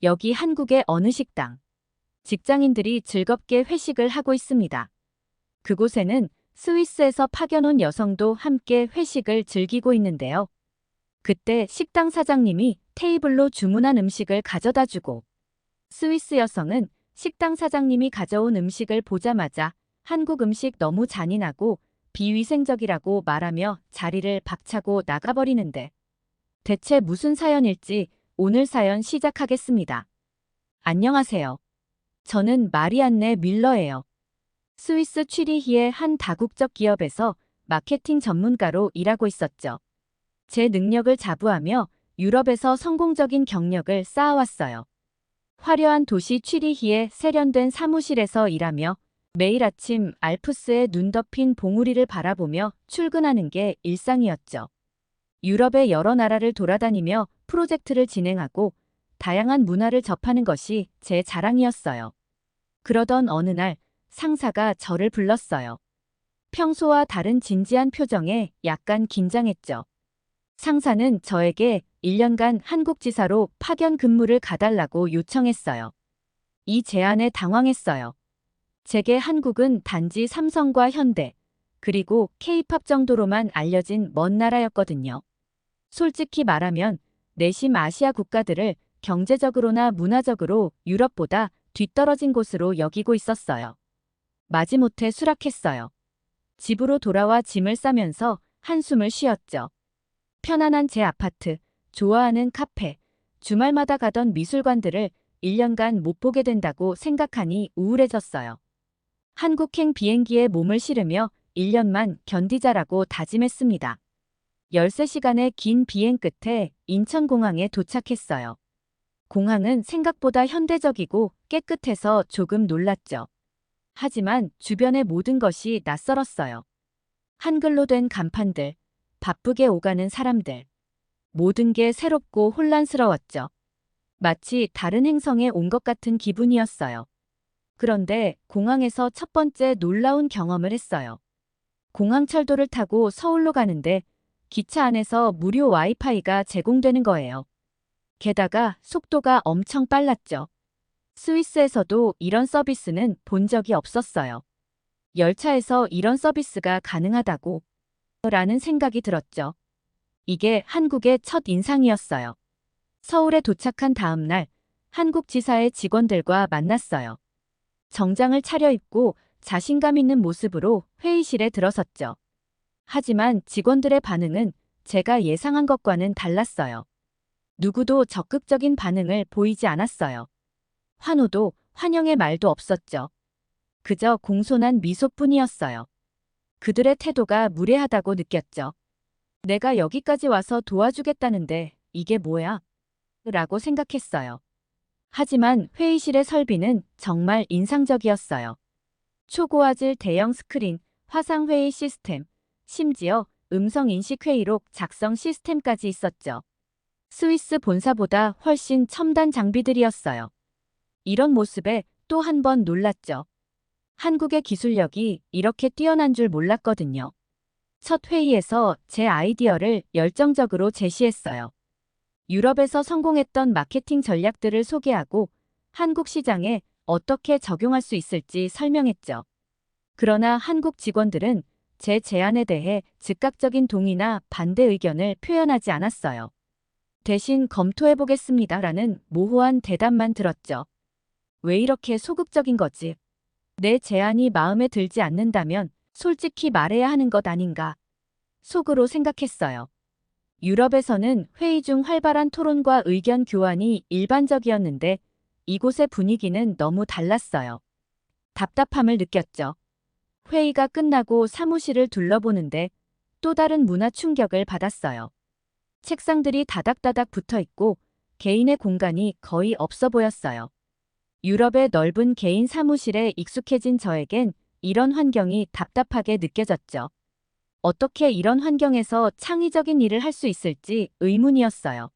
여기 한국의 어느 식당. 직장인들이 즐겁게 회식을 하고 있습니다. 그곳에는 스위스에서 파견 온 여성도 함께 회식을 즐기고 있는데요. 그때 식당 사장님이 테이블로 주문한 음식을 가져다 주고 스위스 여성은 식당 사장님이 가져온 음식을 보자마자 한국 음식 너무 잔인하고 비위생적이라고 말하며 자리를 박차고 나가버리는데 대체 무슨 사연일지 오늘 사연 시작하겠습니다. 안녕하세요. 저는 마리안네 밀러예요. 스위스 취리히의 한 다국적 기업에서 마케팅 전문가로 일하고 있었죠. 제 능력을 자부하며 유럽에서 성공적인 경력을 쌓아왔어요. 화려한 도시 취리히의 세련된 사무실에서 일하며 매일 아침 알프스에 눈 덮인 봉우리를 바라보며 출근하는 게 일상이었죠. 유럽의 여러 나라를 돌아다니며 프로젝트를 진행하고 다양한 문화를 접하는 것이 제 자랑이었어요. 그러던 어느 날 상사가 저를 불렀어요. 평소와 다른 진지한 표정에 약간 긴장했죠. 상사는 저에게 1년간 한국 지사로 파견 근무를 가달라고 요청했어요. 이 제안에 당황했어요. 제게 한국은 단지 삼성과 현대, 그리고 K-팝 정도로만 알려진 먼 나라였거든요. 솔직히 말하면 내심 아시아 국가들을 경제적으로나 문화적으로 유럽보다 뒤떨어진 곳으로 여기고 있었어요. 마지못해 수락했어요. 집으로 돌아와 짐을 싸면서 한숨을 쉬었죠. 편안한 제 아파트, 좋아하는 카페, 주말마다 가던 미술관들을 1년간 못 보게 된다고 생각하니 우울해졌어요. 한국행 비행기에 몸을 실으며 1년만 견디자라고 다짐했습니다. 13시간의 긴 비행 끝에 인천공항에 도착했어요. 공항은 생각보다 현대적이고 깨끗해서 조금 놀랐죠. 하지만 주변의 모든 것이 낯설었어요. 한글로 된 간판들, 바쁘게 오가는 사람들. 모든 게 새롭고 혼란스러웠죠. 마치 다른 행성에 온 것 같은 기분이었어요. 그런데 공항에서 첫 번째 놀라운 경험을 했어요. 공항철도를 타고 서울로 가는데 기차 안에서 무료 와이파이가 제공되는 거예요. 게다가 속도가 엄청 빨랐죠. 스위스에서도 이런 서비스는 본 적이 없었어요. 열차에서 이런 서비스가 가능하다고 라는 생각이 들었죠. 이게 한국의 첫 인상이었어요. 서울에 도착한 다음 날 한국 지사의 직원들과 만났어요. 정장을 차려입고 자신감 있는 모습으로 회의실에 들어섰죠. 하지만 직원들의 반응은 제가 예상한 것과는 달랐어요. 누구도 적극적인 반응을 보이지 않았어요. 환호도 환영의 말도 없었죠. 그저 공손한 미소뿐이었어요. 그들의 태도가 무례하다고 느꼈죠. 내가 여기까지 와서 도와주겠다는데 이게 뭐야? 라고 생각했어요. 하지만 회의실의 설비는 정말 인상적이었어요. 초고화질 대형 스크린, 화상회의 시스템, 심지어 음성인식회의록 작성 시스템까지 있었죠. 스위스 본사보다 훨씬 첨단 장비들이었어요. 이런 모습에 또 한 번 놀랐죠. 한국의 기술력이 이렇게 뛰어난 줄 몰랐거든요. 첫 회의에서 제 아이디어를 열정적으로 제시했어요. 유럽에서 성공했던 마케팅 전략들을 소개하고 한국 시장에 어떻게 적용할 수 있을지 설명했죠. 그러나 한국 직원들은 제 제안에 대해 즉각적인 동의나 반대 의견을 표현하지 않았어요. 대신 검토해보겠습니다라는 모호한 대답만 들었죠. 왜 이렇게 소극적인 거지? 내 제안이 마음에 들지 않는다면 솔직히 말해야 하는 것 아닌가? 속으로 생각했어요. 유럽에서는 회의 중 활발한 토론과 의견 교환이 일반적이었는데 이곳의 분위기는 너무 달랐어요. 답답함을 느꼈죠. 회의가 끝나고 사무실을 둘러보는데 또 다른 문화 충격을 받았어요. 책상들이 다닥다닥 붙어 있고 개인의 공간이 거의 없어 보였어요. 유럽의 넓은 개인 사무실에 익숙해진 저에겐 이런 환경이 답답하게 느껴졌죠. 어떻게 이런 환경에서 창의적인 일을 할 수 있을지 의문이었어요.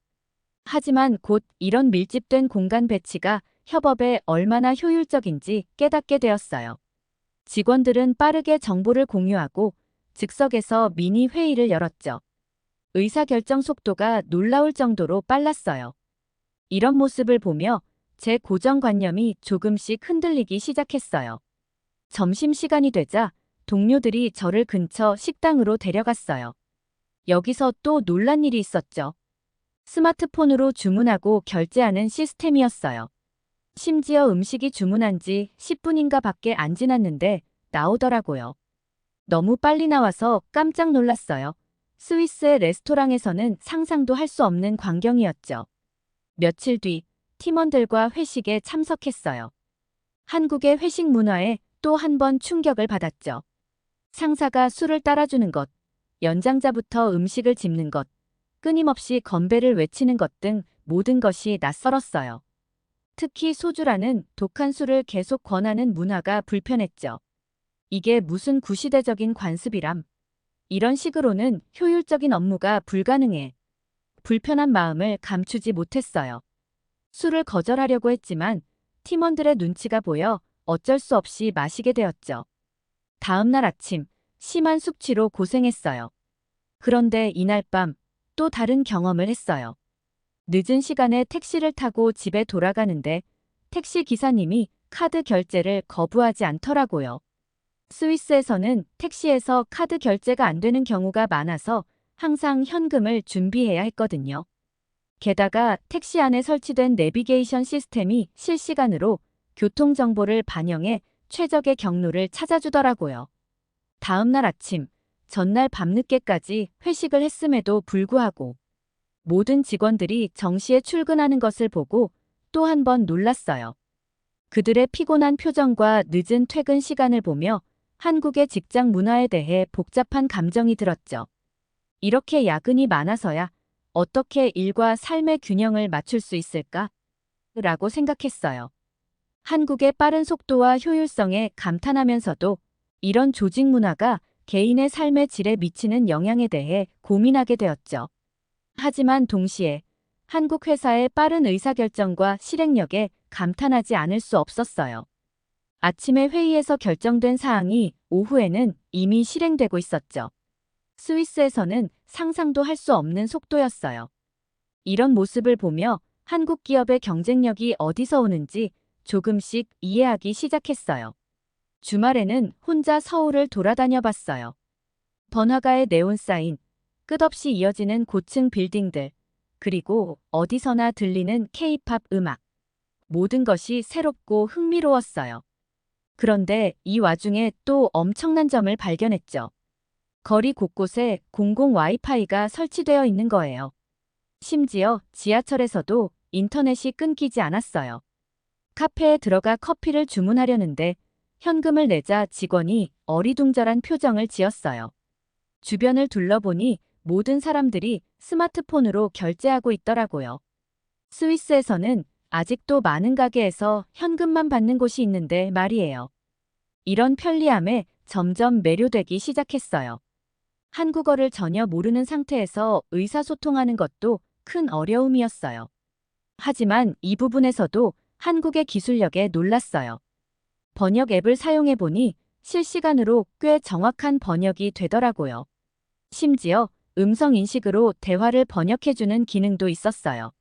하지만 곧 이런 밀집된 공간 배치가 협업에 얼마나 효율적인지 깨닫게 되었어요. 직원들은 빠르게 정보를 공유하고 즉석에서 미니 회의를 열었죠. 의사결정 속도가 놀라울 정도로 빨랐어요. 이런 모습을 보며 제 고정관념이 조금씩 흔들리기 시작했어요. 점심시간이 되자 동료들이 저를 근처 식당으로 데려갔어요. 여기서 또 놀란 일이 있었죠. 스마트폰으로 주문하고 결제하는 시스템이었어요. 심지어 음식이 주문한 지 10분인가 밖에 안 지났는데 나오더라고요. 너무 빨리 나와서 깜짝 놀랐어요. 스위스의 레스토랑에서는 상상도 할 수 없는 광경이었죠. 며칠 뒤 팀원들과 회식에 참석했어요. 한국의 회식 문화에 또 한 번 충격을 받았죠. 상사가 술을 따라주는 것, 연장자부터 음식을 집는 것, 끊임없이 건배를 외치는 것 등 모든 것이 낯설었어요. 특히 소주라는 독한 술을 계속 권하는 문화가 불편했죠. 이게 무슨 구시대적인 관습이람. 이런 식으로는 효율적인 업무가 불가능해. 불편한 마음을 감추지 못했어요. 술을 거절하려고 했지만 팀원들의 눈치가 보여 어쩔 수 없이 마시게 되었죠. 다음 날 아침, 심한 숙취로 고생했어요. 그런데 이날 밤 또 다른 경험을 했어요. 늦은 시간에 택시를 타고 집에 돌아가는데 택시 기사님이 카드 결제를 거부하지 않더라고요. 스위스에서는 택시에서 카드 결제가 안 되는 경우가 많아서 항상 현금을 준비해야 했거든요. 게다가 택시 안에 설치된 내비게이션 시스템이 실시간으로 교통정보를 반영해 최적의 경로를 찾아주더라고요. 다음 날 아침, 전날 밤늦게까지 회식을 했음에도 불구하고 모든 직원들이 정시에 출근하는 것을 보고 또 한 번 놀랐어요. 그들의 피곤한 표정과 늦은 퇴근 시간을 보며 한국의 직장 문화에 대해 복잡한 감정이 들었죠. 이렇게 야근이 많아서야 어떻게 일과 삶의 균형을 맞출 수 있을까? 라고 생각했어요. 한국의 빠른 속도와 효율성에 감탄하면서도 이런 조직 문화가 개인의 삶의 질에 미치는 영향에 대해 고민하게 되었죠. 하지만 동시에 한국 회사의 빠른 의사결정과 실행력에 감탄하지 않을 수 없었어요. 아침에 회의에서 결정된 사항이 오후에는 이미 실행되고 있었죠. 스위스에서는 상상도 할 수 없는 속도였어요. 이런 모습을 보며 한국 기업의 경쟁력이 어디서 오는지 조금씩 이해하기 시작했어요. 주말에는 혼자 서울을 돌아다녀 봤어요. 번화가의 네온사인, 끝없이 이어지는 고층 빌딩들, 그리고 어디서나 들리는 K-팝 음악. 모든 것이 새롭고 흥미로웠어요. 그런데 이 와중에 또 엄청난 점을 발견했죠. 거리 곳곳에 공공 와이파이가 설치되어 있는 거예요. 심지어 지하철에서도 인터넷이 끊기지 않았어요. 카페에 들어가 커피를 주문하려는데 현금을 내자 직원이 어리둥절한 표정을 지었어요. 주변을 둘러보니 모든 사람들이 스마트폰으로 결제하고 있더라고요. 스위스에서는 아직도 많은 가게에서 현금만 받는 곳이 있는데 말이에요. 이런 편리함에 점점 매료되기 시작했어요. 한국어를 전혀 모르는 상태에서 의사소통하는 것도 큰 어려움이었어요. 하지만 이 부분에서도 한국의 기술력에 놀랐어요. 번역 앱을 사용해 보니 실시간으로 꽤 정확한 번역이 되더라고요. 심지어 음성 인식으로 대화를 번역해주는 기능도 있었어요.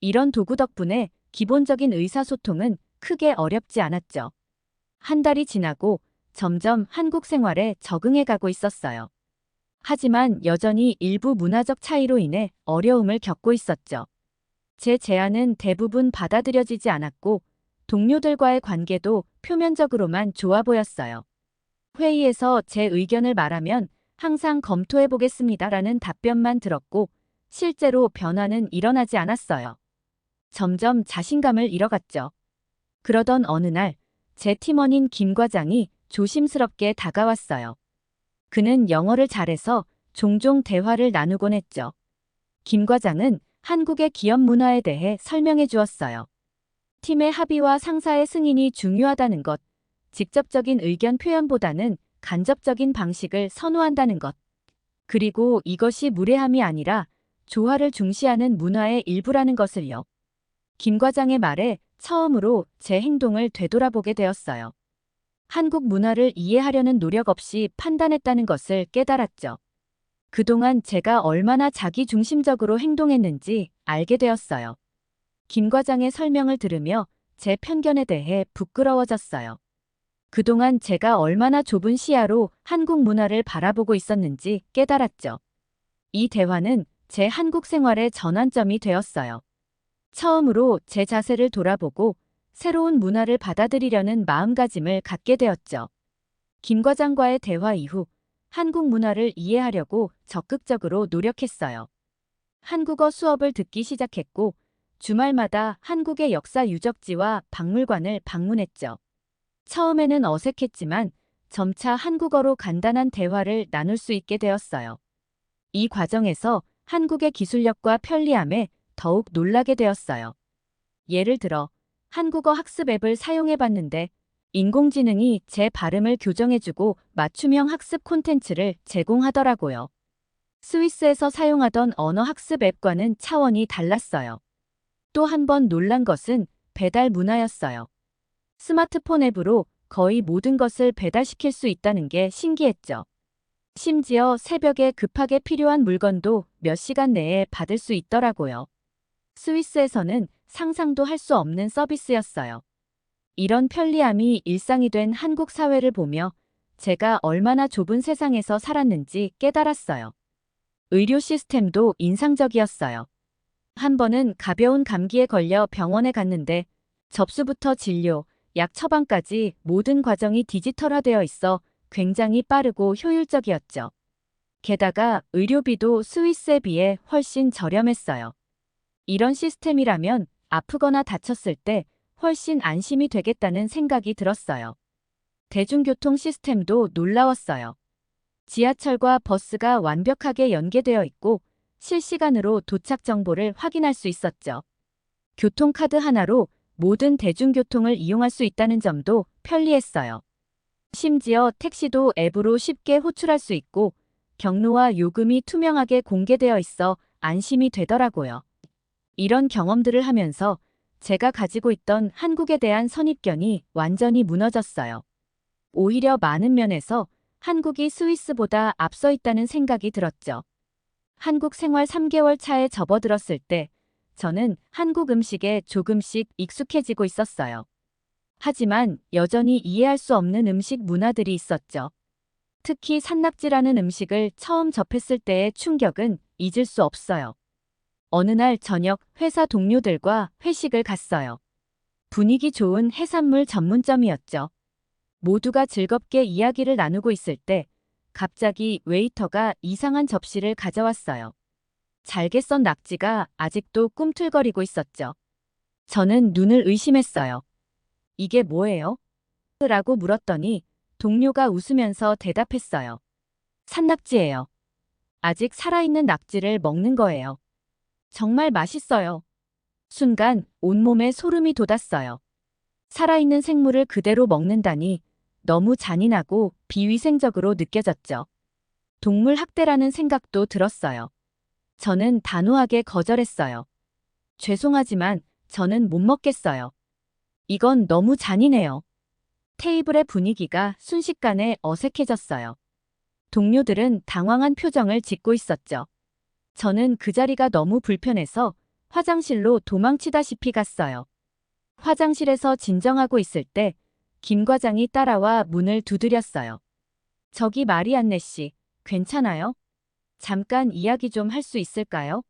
이런 도구 덕분에 기본적인 의사소통은 크게 어렵지 않았죠. 한 달이 지나고 점점 한국 생활에 적응해 가고 있었어요. 하지만 여전히 일부 문화적 차이로 인해 어려움을 겪고 있었죠. 제 제안은 대부분 받아들여지지 않았고 동료들과의 관계도 표면적으로만 좋아 보였어요. 회의에서 제 의견을 말하면 항상 검토해 보겠습니다라는 답변만 들었고 실제로 변화는 일어나지 않았어요. 점점 자신감을 잃어갔죠. 그러던 어느 날 제 팀원인 김 과장이 조심스럽게 다가왔어요. 그는 영어를 잘해서 종종 대화를 나누곤 했죠. 김 과장은 한국의 기업 문화에 대해 설명해 주었어요. 팀의 합의와 상사의 승인이 중요하다는 것, 직접적인 의견 표현보다는 간접적인 방식을 선호한다는 것, 그리고 이것이 무례함이 아니라 조화를 중시하는 문화의 일부라는 것을요. 김 과장의 말에 처음으로 제 행동을 되돌아보게 되었어요. 한국 문화를 이해하려는 노력 없이 판단했다는 것을 깨달았죠. 그동안 제가 얼마나 자기중심적으로 행동했는지 알게 되었어요. 김 과장의 설명을 들으며 제 편견에 대해 부끄러워졌어요. 그동안 제가 얼마나 좁은 시야로 한국 문화를 바라보고 있었는지 깨달았죠. 이 대화는 제 한국 생활의 전환점이 되었어요. 처음으로 제 자세를 돌아보고 새로운 문화를 받아들이려는 마음가짐을 갖게 되었죠. 김 과장과의 대화 이후 한국 문화를 이해하려고 적극적으로 노력했어요. 한국어 수업을 듣기 시작했고 주말마다 한국의 역사 유적지와 박물관을 방문했죠. 처음에는 어색했지만 점차 한국어로 간단한 대화를 나눌 수 있게 되었어요. 이 과정에서 한국의 기술력과 편리함에 더욱 놀라게 되었어요. 예를 들어 한국어 학습 앱을 사용해 봤는데 인공지능이 제 발음을 교정해주고 맞춤형 학습 콘텐츠를 제공하더라고요. 스위스에서 사용하던 언어 학습 앱과는 차원이 달랐어요. 또 한 번 놀란 것은 배달 문화였어요. 스마트폰 앱으로 거의 모든 것을 배달시킬 수 있다는 게 신기했죠. 심지어 새벽에 급하게 필요한 물건도 몇 시간 내에 받을 수 있더라고요. 스위스에서는 상상도 할 수 없는 서비스였어요. 이런 편리함이 일상이 된 한국 사회를 보며 제가 얼마나 좁은 세상에서 살았는지 깨달았어요. 의료 시스템도 인상적이었어요. 한 번은 가벼운 감기에 걸려 병원에 갔는데 접수부터 진료, 약 처방까지 모든 과정이 디지털화되어 있어 굉장히 빠르고 효율적이었죠. 게다가 의료비도 스위스에 비해 훨씬 저렴했어요. 이런 시스템이라면 아프거나 다쳤을 때 훨씬 안심이 되겠다는 생각이 들었어요. 대중교통 시스템도 놀라웠어요. 지하철과 버스가 완벽하게 연계되어 있고 실시간으로 도착 정보를 확인할 수 있었죠. 교통카드 하나로 모든 대중교통을 이용할 수 있다는 점도 편리했어요. 심지어 택시도 앱으로 쉽게 호출할 수 있고 경로와 요금이 투명하게 공개되어 있어 안심이 되더라고요. 이런 경험들을 하면서 제가 가지고 있던 한국에 대한 선입견이 완전히 무너졌어요. 오히려 많은 면에서 한국이 스위스보다 앞서 있다는 생각이 들었죠. 한국 생활 3개월 차에 접어들었을 때 저는 한국 음식에 조금씩 익숙해지고 있었어요. 하지만 여전히 이해할 수 없는 음식 문화들이 있었죠. 특히 산낙지라는 음식을 처음 접했을 때의 충격은 잊을 수 없어요. 어느 날 저녁 회사 동료들과 회식을 갔어요. 분위기 좋은 해산물 전문점이었죠. 모두가 즐겁게 이야기를 나누고 있을 때 갑자기 웨이터가 이상한 접시를 가져왔어요. 잘게 썬 낙지가 아직도 꿈틀거리고 있었죠. 저는 눈을 의심했어요. 이게 뭐예요? 라고 물었더니 동료가 웃으면서 대답했어요. 산낙지예요. 아직 살아있는 낙지를 먹는 거예요. 정말 맛있어요. 순간 온몸에 소름이 돋았어요. 살아있는 생물을 그대로 먹는다니 너무 잔인하고 비위생적으로 느껴졌죠. 동물 학대라는 생각도 들었어요. 저는 단호하게 거절했어요. 죄송하지만 저는 못 먹겠어요. 이건 너무 잔인해요. 테이블의 분위기가 순식간에 어색해졌어요. 동료들은 당황한 표정을 짓고 있었죠. 저는 그 자리가 너무 불편해서 화장실로 도망치다시피 갔어요. 화장실에서 진정하고 있을 때 김 과장이 따라와 문을 두드렸어요. 저기 마리안네 씨, 괜찮아요? 잠깐 이야기 좀 할 수 있을까요?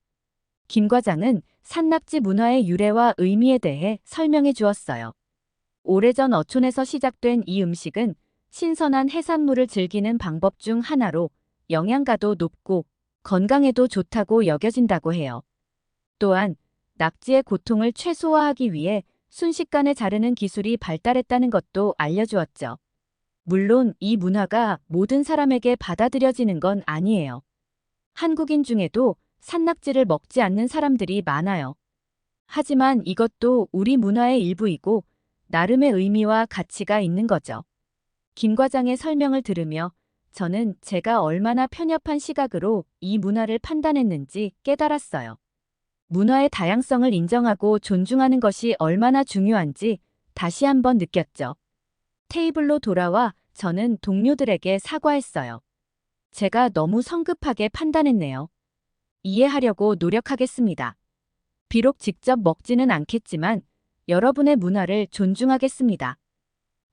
김 과장은 산낙지 문화의 유래와 의미에 대해 설명해 주었어요. 오래전 어촌에서 시작된 이 음식은 신선한 해산물을 즐기는 방법 중 하나로 영양가도 높고 건강에도 좋다고 여겨진다고 해요. 또한 낙지의 고통을 최소화하기 위해 순식간에 자르는 기술이 발달했다는 것도 알려주었죠. 물론 이 문화가 모든 사람에게 받아들여지는 건 아니에요. 한국인 중에도 산낙지를 먹지 않는 사람들이 많아요. 하지만 이것도 우리 문화의 일부이고 나름의 의미와 가치가 있는 거죠. 김 과장의 설명을 들으며 저는 제가 얼마나 편협한 시각으로 이 문화를 판단했는지 깨달았어요. 문화의 다양성을 인정하고 존중하는 것이 얼마나 중요한지 다시 한번 느꼈죠. 테이블로 돌아와 저는 동료들에게 사과했어요. 제가 너무 성급하게 판단했네요. 이해하려고 노력하겠습니다. 비록 직접 먹지는 않겠지만 여러분의 문화를 존중하겠습니다.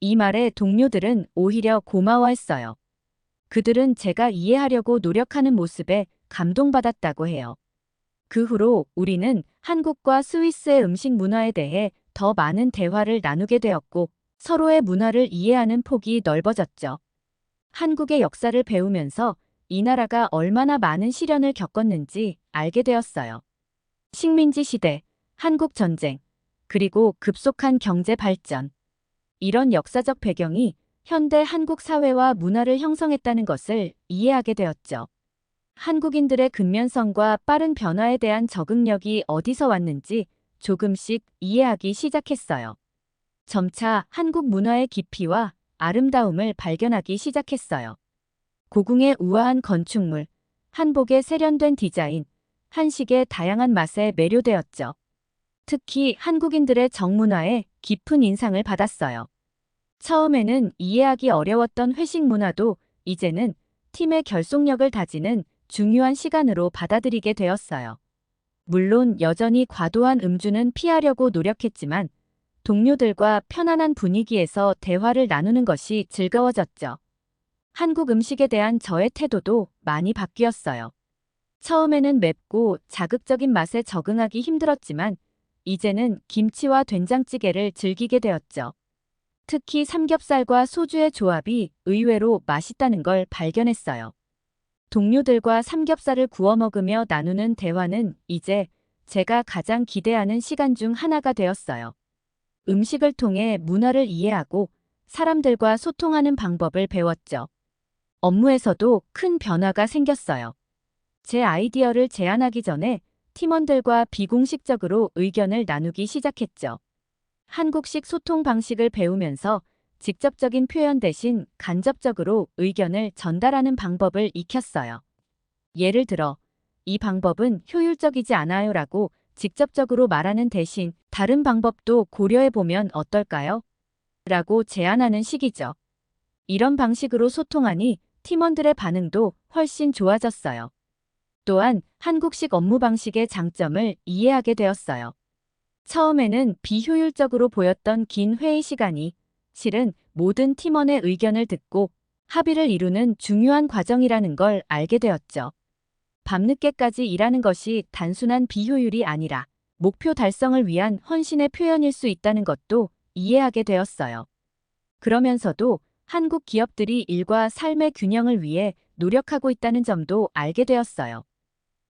이 말에 동료들은 오히려 고마워했어요. 그들은 제가 이해하려고 노력하는 모습에 감동받았다고 해요. 그 후로 우리는 한국과 스위스의 음식 문화에 대해 더 많은 대화를 나누게 되었고 서로의 문화를 이해하는 폭이 넓어졌죠. 한국의 역사를 배우면서 이 나라가 얼마나 많은 시련을 겪었는지 알게 되었어요. 식민지 시대, 한국 전쟁, 그리고 급속한 경제 발전. 이런 역사적 배경이 현대 한국 사회와 문화를 형성했다는 것을 이해하게 되었죠. 한국인들의 근면성과 빠른 변화에 대한 적응력이 어디서 왔는지 조금씩 이해하기 시작했어요. 점차 한국 문화의 깊이와 아름다움을 발견하기 시작했어요. 고궁의 우아한 건축물, 한복의 세련된 디자인, 한식의 다양한 맛에 매료되었죠. 특히 한국인들의 정문화에 깊은 인상을 받았어요. 처음에는 이해하기 어려웠던 회식 문화도 이제는 팀의 결속력을 다지는 중요한 시간으로 받아들이게 되었어요. 물론 여전히 과도한 음주는 피하려고 노력했지만 동료들과 편안한 분위기에서 대화를 나누는 것이 즐거워졌죠. 한국 음식에 대한 저의 태도도 많이 바뀌었어요. 처음에는 맵고 자극적인 맛에 적응하기 힘들었지만 이제는 김치와 된장찌개를 즐기게 되었죠. 특히 삼겹살과 소주의 조합이 의외로 맛있다는 걸 발견했어요. 동료들과 삼겹살을 구워 먹으며 나누는 대화는 이제 제가 가장 기대하는 시간 중 하나가 되었어요. 음식을 통해 문화를 이해하고 사람들과 소통하는 방법을 배웠죠. 업무에서도 큰 변화가 생겼어요. 제 아이디어를 제안하기 전에 팀원들과 비공식적으로 의견을 나누기 시작했죠. 한국식 소통 방식을 배우면서 직접적인 표현 대신 간접적으로 의견을 전달하는 방법을 익혔어요. 예를 들어, 이 방법은 효율적이지 않아요 라고 직접적으로 말하는 대신 다른 방법도 고려해보면 어떨까요? 라고 제안하는 식이죠. 이런 방식으로 소통하니 팀원들의 반응도 훨씬 좋아졌어요. 또한 한국식 업무 방식의 장점을 이해하게 되었어요. 처음에는 비효율적으로 보였던 긴 회의 시간이 실은 모든 팀원의 의견을 듣고 합의를 이루는 중요한 과정이라는 걸 알게 되었죠. 밤늦게까지 일하는 것이 단순한 비효율이 아니라 목표 달성을 위한 헌신의 표현일 수 있다는 것도 이해하게 되었어요. 그러면서도 한국 기업들이 일과 삶의 균형을 위해 노력하고 있다는 점도 알게 되었어요.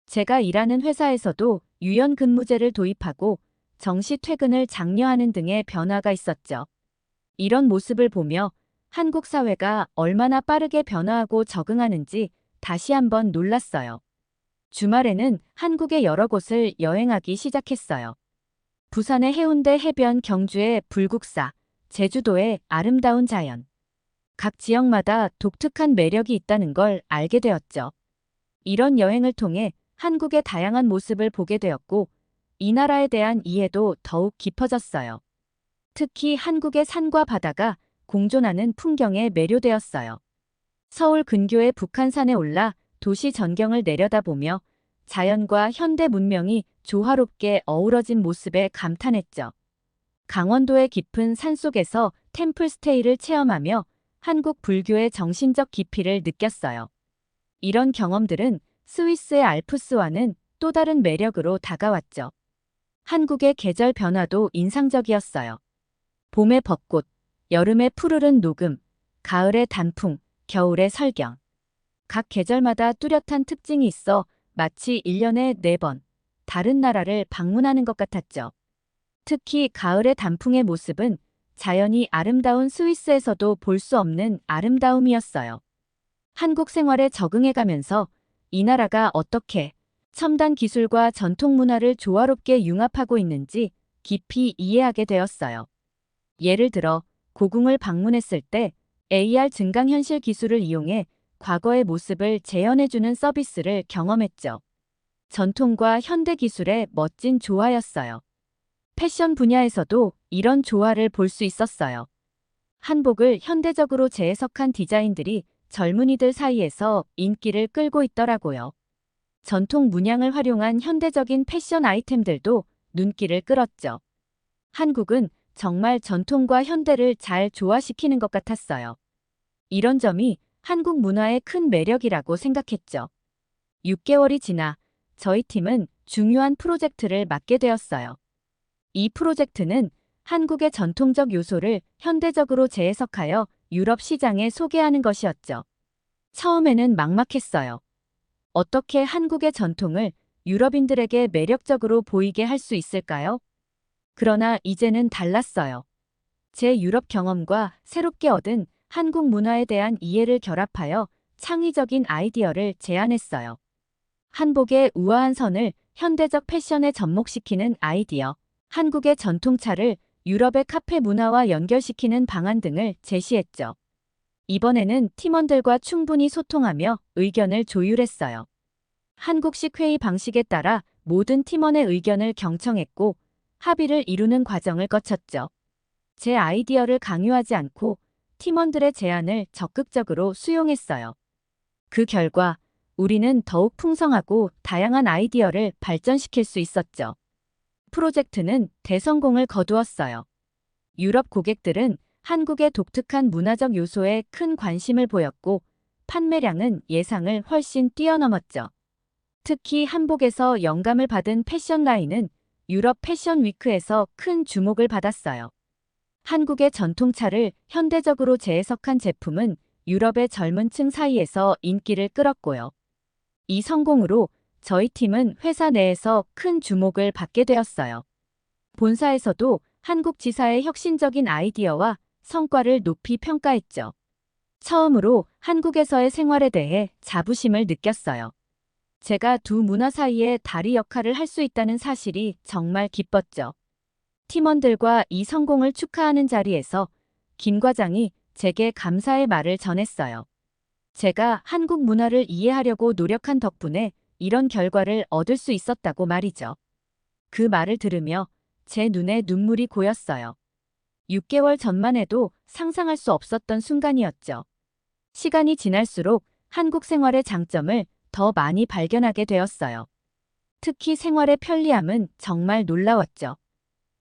제가 일하는 회사에서도 유연근무제를 도입하고 정시 퇴근을 장려하는 등의 변화가 있었죠. 이런 모습을 보며 한국 사회가 얼마나 빠르게 변화하고 적응하는지 다시 한번 놀랐어요. 주말에는 한국의 여러 곳을 여행하기 시작했어요. 부산의 해운대 해변, 경주의 불국사, 제주도의 아름다운 자연. 각 지역마다 독특한 매력이 있다는 걸 알게 되었죠. 이런 여행을 통해 한국의 다양한 모습을 보게 되었고 이 나라에 대한 이해도 더욱 깊어졌어요. 특히 한국의 산과 바다가 공존하는 풍경에 매료되었어요. 서울 근교의 북한산에 올라 도시 전경을 내려다보며 자연과 현대 문명이 조화롭게 어우러진 모습에 감탄했죠. 강원도의 깊은 산속에서 템플스테이를 체험하며 한국 불교의 정신적 깊이를 느꼈어요. 이런 경험들은 스위스의 알프스와는 또 다른 매력으로 다가왔죠. 한국의 계절 변화도 인상적이었어요. 봄의 벚꽃, 여름의 푸르른 녹음, 가을의 단풍, 겨울의 설경. 각 계절마다 뚜렷한 특징이 있어 마치 1년에 4번 다른 나라를 방문하는 것 같았죠. 특히 가을의 단풍의 모습은 자연이 아름다운 스위스에서도 볼 수 없는 아름다움이었어요. 한국 생활에 적응해가면서 이 나라가 어떻게 첨단 기술과 전통 문화를 조화롭게 융합하고 있는지 깊이 이해하게 되었어요. 예를 들어 고궁을 방문했을 때 AR 증강현실 기술을 이용해 과거의 모습을 재현해주는 서비스를 경험했죠. 전통과 현대 기술의 멋진 조화였어요. 패션 분야에서도 이런 조화를 볼 수 있었어요. 한복을 현대적으로 재해석한 디자인들이 젊은이들 사이에서 인기를 끌고 있더라고요. 전통 문양을 활용한 현대적인 패션 아이템들도 눈길을 끌었죠. 한국은 정말 전통과 현대를 잘 조화시키는 것 같았어요. 이런 점이 한국 문화의 큰 매력이라고 생각했죠. 6개월이 지나 저희 팀은 중요한 프로젝트를 맡게 되었어요. 이 프로젝트는 한국의 전통적 요소를 현대적으로 재해석하여 유럽 시장에 소개하는 것이었죠. 처음에는 막막했어요. 어떻게 한국의 전통을 유럽인들에게 매력적으로 보이게 할 수 있을까요? 그러나 이제는 달랐어요. 제 유럽 경험과 새롭게 얻은 한국 문화에 대한 이해를 결합하여 창의적인 아이디어를 제안했어요. 한복의 우아한 선을 현대적 패션에 접목시키는 아이디어, 한국의 전통차를 유럽의 카페 문화와 연결시키는 방안 등을 제시했죠. 이번에는 팀원들과 충분히 소통하며 의견을 조율했어요. 한국식 회의 방식에 따라 모든 팀원의 의견을 경청했고 합의를 이루는 과정을 거쳤죠. 제 아이디어를 강요하지 않고 팀원들의 제안을 적극적으로 수용했어요. 그 결과 우리는 더욱 풍성하고 다양한 아이디어를 발전시킬 수 있었죠. 프로젝트는 대성공을 거두었어요. 유럽 고객들은 한국의 독특한 문화적 요소에 큰 관심을 보였고 판매량은 예상을 훨씬 뛰어넘었죠. 특히 한복에서 영감을 받은 패션 라인은 유럽 패션 위크에서 큰 주목을 받았어요. 한국의 전통차를 현대적으로 재해석한 제품은 유럽의 젊은 층 사이에서 인기를 끌었고요. 이 성공으로 저희 팀은 회사 내에서 큰 주목을 받게 되었어요. 본사에서도 한국 지사의 혁신적인 아이디어와 성과를 높이 평가했죠. 처음으로 한국에서의 생활에 대해 자부심을 느꼈어요. 제가 두 문화 사이의 다리 역할을 할 수 있다는 사실이 정말 기뻤죠. 팀원들과 이 성공을 축하하는 자리에서 김 과장이 제게 감사의 말을 전했어요. 제가 한국 문화를 이해하려고 노력한 덕분에 이런 결과를 얻을 수 있었다고 말이죠. 그 말을 들으며 제 눈에 눈물이 고였어요. 6개월 전만 해도 상상할 수 없었던 순간이었죠. 시간이 지날수록 한국 생활의 장점을 더 많이 발견하게 되었어요. 특히 생활의 편리함은 정말 놀라웠죠.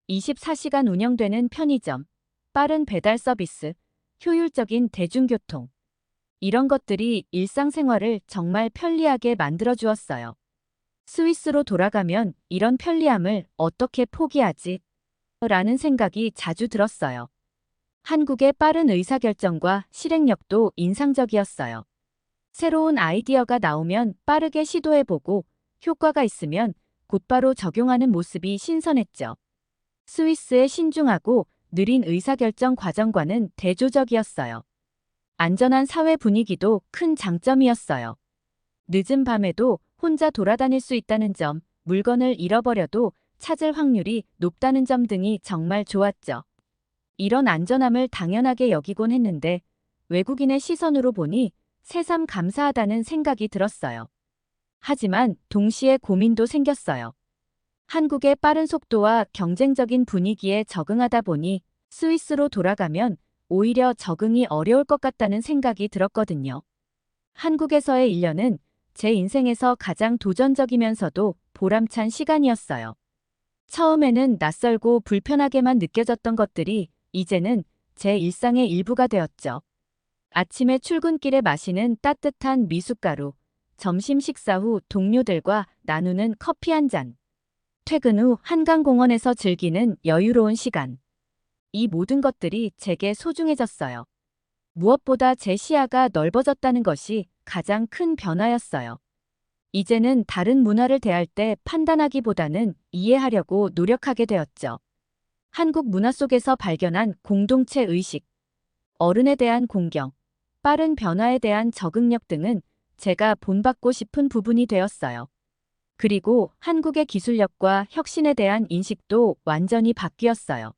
24시간 운영되는 편의점, 빠른 배달 서비스, 효율적인 대중교통. 이런 것들이 일상생활을 정말 편리하게 만들어 주었어요. 스위스로 돌아가면 이런 편리함을 어떻게 포기하지? 라는 생각이 자주 들었어요. 한국의 빠른 의사결정과 실행력도 인상적이었어요. 새로운 아이디어가 나오면 빠르게 시도해보고 효과가 있으면 곧바로 적용하는 모습이 신선했죠. 스위스의 신중하고 느린 의사결정 과정과는 대조적이었어요. 안전한 사회 분위기도 큰 장점이었어요. 늦은 밤에도 혼자 돌아다닐 수 있다는 점, 물건을 잃어버려도 찾을 확률이 높다는 점 등이 정말 좋았죠. 이런 안전함을 당연하게 여기곤 했는데 외국인의 시선으로 보니 새삼 감사하다는 생각이 들었어요. 하지만 동시에 고민도 생겼어요. 한국의 빠른 속도와 경쟁적인 분위기에 적응하다 보니 스위스로 돌아가면 오히려 적응이 어려울 것 같다는 생각이 들었거든요. 한국에서의 1년은 제 인생에서 가장 도전적이면서도 보람찬 시간이었어요. 처음에는 낯설고 불편하게만 느껴졌던 것들이 이제는 제 일상의 일부가 되었죠. 아침에 출근길에 마시는 따뜻한 미숫가루, 점심 식사 후 동료들과 나누는 커피 한 잔, 퇴근 후 한강공원에서 즐기는 여유로운 시간. 이 모든 것들이 제게 소중해졌어요. 무엇보다 제 시야가 넓어졌다는 것이 가장 큰 변화였어요. 이제는 다른 문화를 대할 때 판단하기보다는 이해하려고 노력하게 되었죠. 한국 문화 속에서 발견한 공동체 의식, 어른에 대한 공경, 빠른 변화에 대한 적응력 등은 제가 본받고 싶은 부분이 되었어요. 그리고 한국의 기술력과 혁신에 대한 인식도 완전히 바뀌었어요.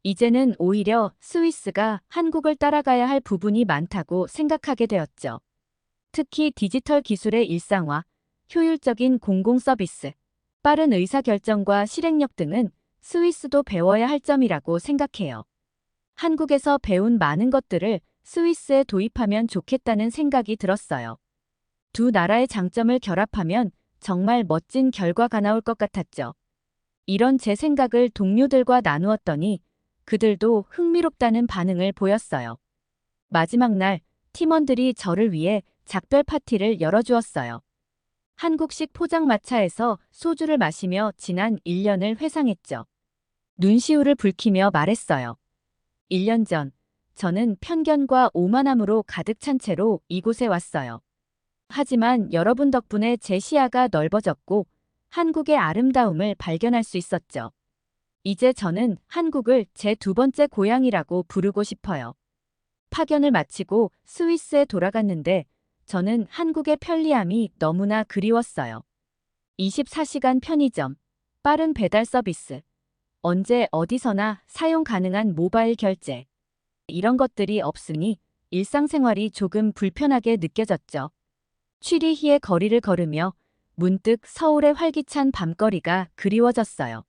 이제는 오히려 스위스가 한국을 따라가야 할 부분이 많다고 생각하게 되었죠. 특히 디지털 기술의 일상화, 효율적인 공공 서비스, 빠른 의사결정과 실행력 등은 스위스도 배워야 할 점이라고 생각해요. 한국에서 배운 많은 것들을 스위스에 도입하면 좋겠다는 생각이 들었어요. 두 나라의 장점을 결합하면 정말 멋진 결과가 나올 것 같았죠. 이런 제 생각을 동료들과 나누었더니 그들도 흥미롭다는 반응을 보였어요. 마지막 날 팀원들이 저를 위해 작별 파티를 열어주었어요. 한국식 포장마차에서 소주를 마시며 지난 1년을 회상했죠. 눈시울을 붉히며 말했어요. 1년 전, 저는 편견과 오만함으로 가득 찬 채로 이곳에 왔어요. 하지만 여러분 덕분에 제 시야가 넓어졌고 한국의 아름다움을 발견할 수 있었죠. 이제 저는 한국을 제 두 번째 고향이라고 부르고 싶어요. 파견을 마치고 스위스에 돌아갔는데 저는 한국의 편리함이 너무나 그리웠어요. 24시간 편의점, 빠른 배달 서비스, 언제 어디서나 사용 가능한 모바일 결제. 이런 것들이 없으니 일상생활이 조금 불편하게 느껴졌죠. 취리히의 거리를 걸으며 문득 서울의 활기찬 밤거리가 그리워졌어요.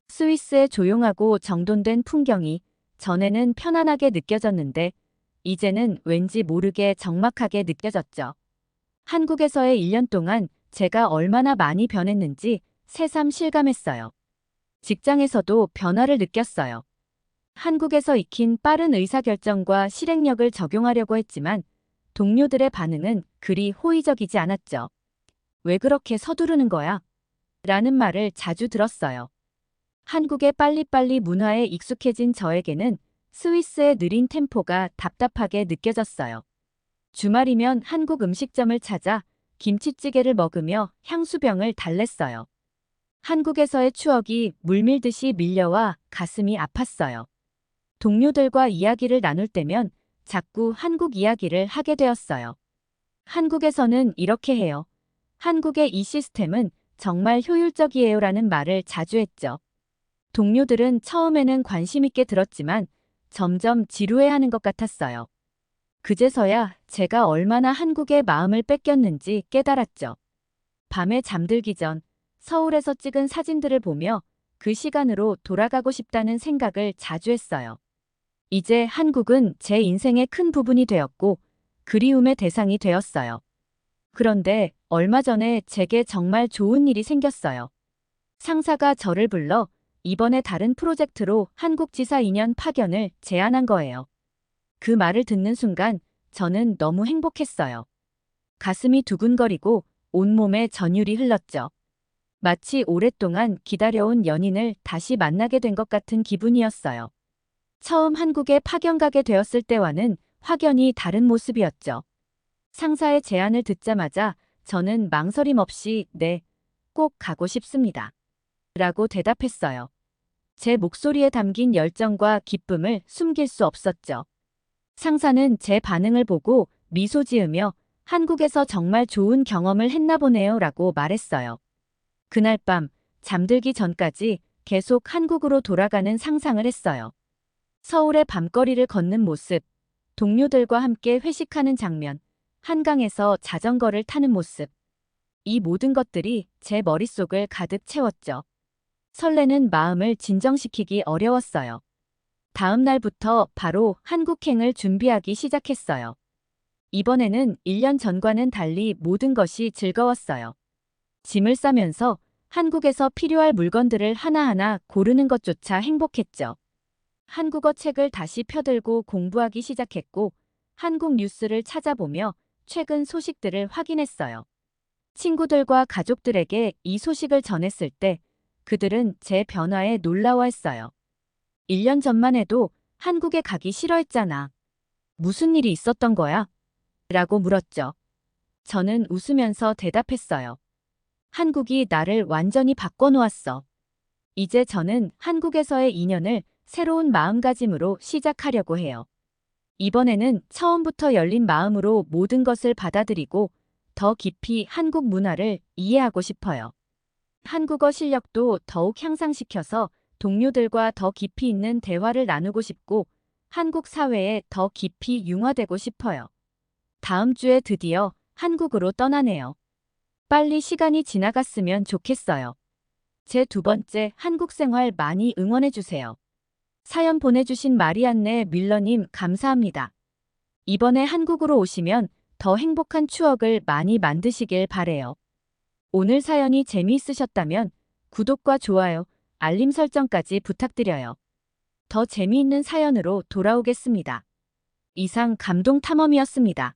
스위스의 조용하고 정돈된 풍경이 전에는 편안하게 느껴졌는데 이제는 왠지 모르게 적막하게 느껴졌죠. 한국에서의 1년 동안 제가 얼마나 많이 변했는지 새삼 실감했어요. 직장에서도 변화를 느꼈어요. 한국에서 익힌 빠른 의사결정과 실행력을 적용하려고 했지만 동료들의 반응은 그리 호의적이지 않았죠. 왜 그렇게 서두르는 거야? 라는 말을 자주 들었어요. 한국의 빨리빨리 문화에 익숙해진 저에게는 스위스의 느린 템포가 답답하게 느껴졌어요. 주말이면 한국 음식점을 찾아 김치찌개를 먹으며 향수병을 달랬어요. 한국에서의 추억이 물밀듯이 밀려와 가슴이 아팠어요. 동료들과 이야기를 나눌 때면 자꾸 한국 이야기를 하게 되었어요. 한국에서는 이렇게 해요. 한국의 이 시스템은 정말 효율적이에요라는 말을 자주 했죠. 동료들은 처음에는 관심 있게 들었지만 점점 지루해하는 것 같았어요. 그제서야 제가 얼마나 한국의 마음을 뺏겼는지 깨달았죠. 밤에 잠들기 전 서울에서 찍은 사진들을 보며 그 시간으로 돌아가고 싶다는 생각을 자주 했어요. 이제 한국은 제 인생의 큰 부분이 되었고 그리움의 대상이 되었어요. 그런데 얼마 전에 제게 정말 좋은 일이 생겼어요. 상사가 저를 불러 이번에 다른 프로젝트로 한국지사 2년 파견을 제안한 거예요. 그 말을 듣는 순간 저는 너무 행복했어요. 가슴이 두근거리고 온몸에 전율이 흘렀죠. 마치 오랫동안 기다려온 연인을 다시 만나게 된 것 같은 기분이었어요. 처음 한국에 파견 가게 되었을 때와는 확연히 다른 모습이었죠. 상사의 제안을 듣자마자 저는 망설임 없이 네, 꼭 가고 싶습니다. 라고 대답했어요. 제 목소리에 담긴 열정과 기쁨을 숨길 수 없었죠. 상사는 제 반응을 보고 미소 지으며 한국에서 정말 좋은 경험을 했나 보네요 라고 말했어요. 그날 밤 잠들기 전까지 계속 한국으로 돌아가는 상상을 했어요. 서울의 밤거리를 걷는 모습, 동료들과 함께 회식하는 장면, 한강에서 자전거를 타는 모습. 이 모든 것들이 제 머릿속을 가득 채웠죠. 설레는 마음을 진정시키기 어려웠어요. 다음 날부터 바로 한국행을 준비하기 시작했어요. 이번에는 1년 전과는 달리 모든 것이 즐거웠어요. 짐을 싸면서 한국에서 필요할 물건들을 하나하나 고르는 것조차 행복했죠. 한국어 책을 다시 펴들고 공부하기 시작했고 한국 뉴스를 찾아보며 최근 소식들을 확인했어요. 친구들과 가족들에게 이 소식을 전했을 때 그들은 제 변화에 놀라워했어요. 1년 전만 해도 한국에 가기 싫어했잖아. 무슨 일이 있었던 거야? 라고 물었죠. 저는 웃으면서 대답했어요. 한국이 나를 완전히 바꿔놓았어. 이제 저는 한국에서의 2년을 새로운 마음가짐으로 시작하려고 해요. 이번에는 처음부터 열린 마음으로 모든 것을 받아들이고 더 깊이 한국 문화를 이해하고 싶어요. 한국어 실력도 더욱 향상시켜서 동료들과 더 깊이 있는 대화를 나누고 싶고 한국 사회에 더 깊이 융화되고 싶어요. 다음 주에 드디어 한국으로 떠나네요. 빨리 시간이 지나갔으면 좋겠어요. 제 두 번째 한국 생활 많이 응원해주세요. 사연 보내주신 마리안네 밀러님 감사합니다. 이번에 한국으로 오시면 더 행복한 추억을 많이 만드시길 바래요. 오늘 사연이 재미있으셨다면 구독과 좋아요, 알림 설정까지 부탁드려요. 더 재미있는 사연으로 돌아오겠습니다. 이상 감동 탐험이었습니다.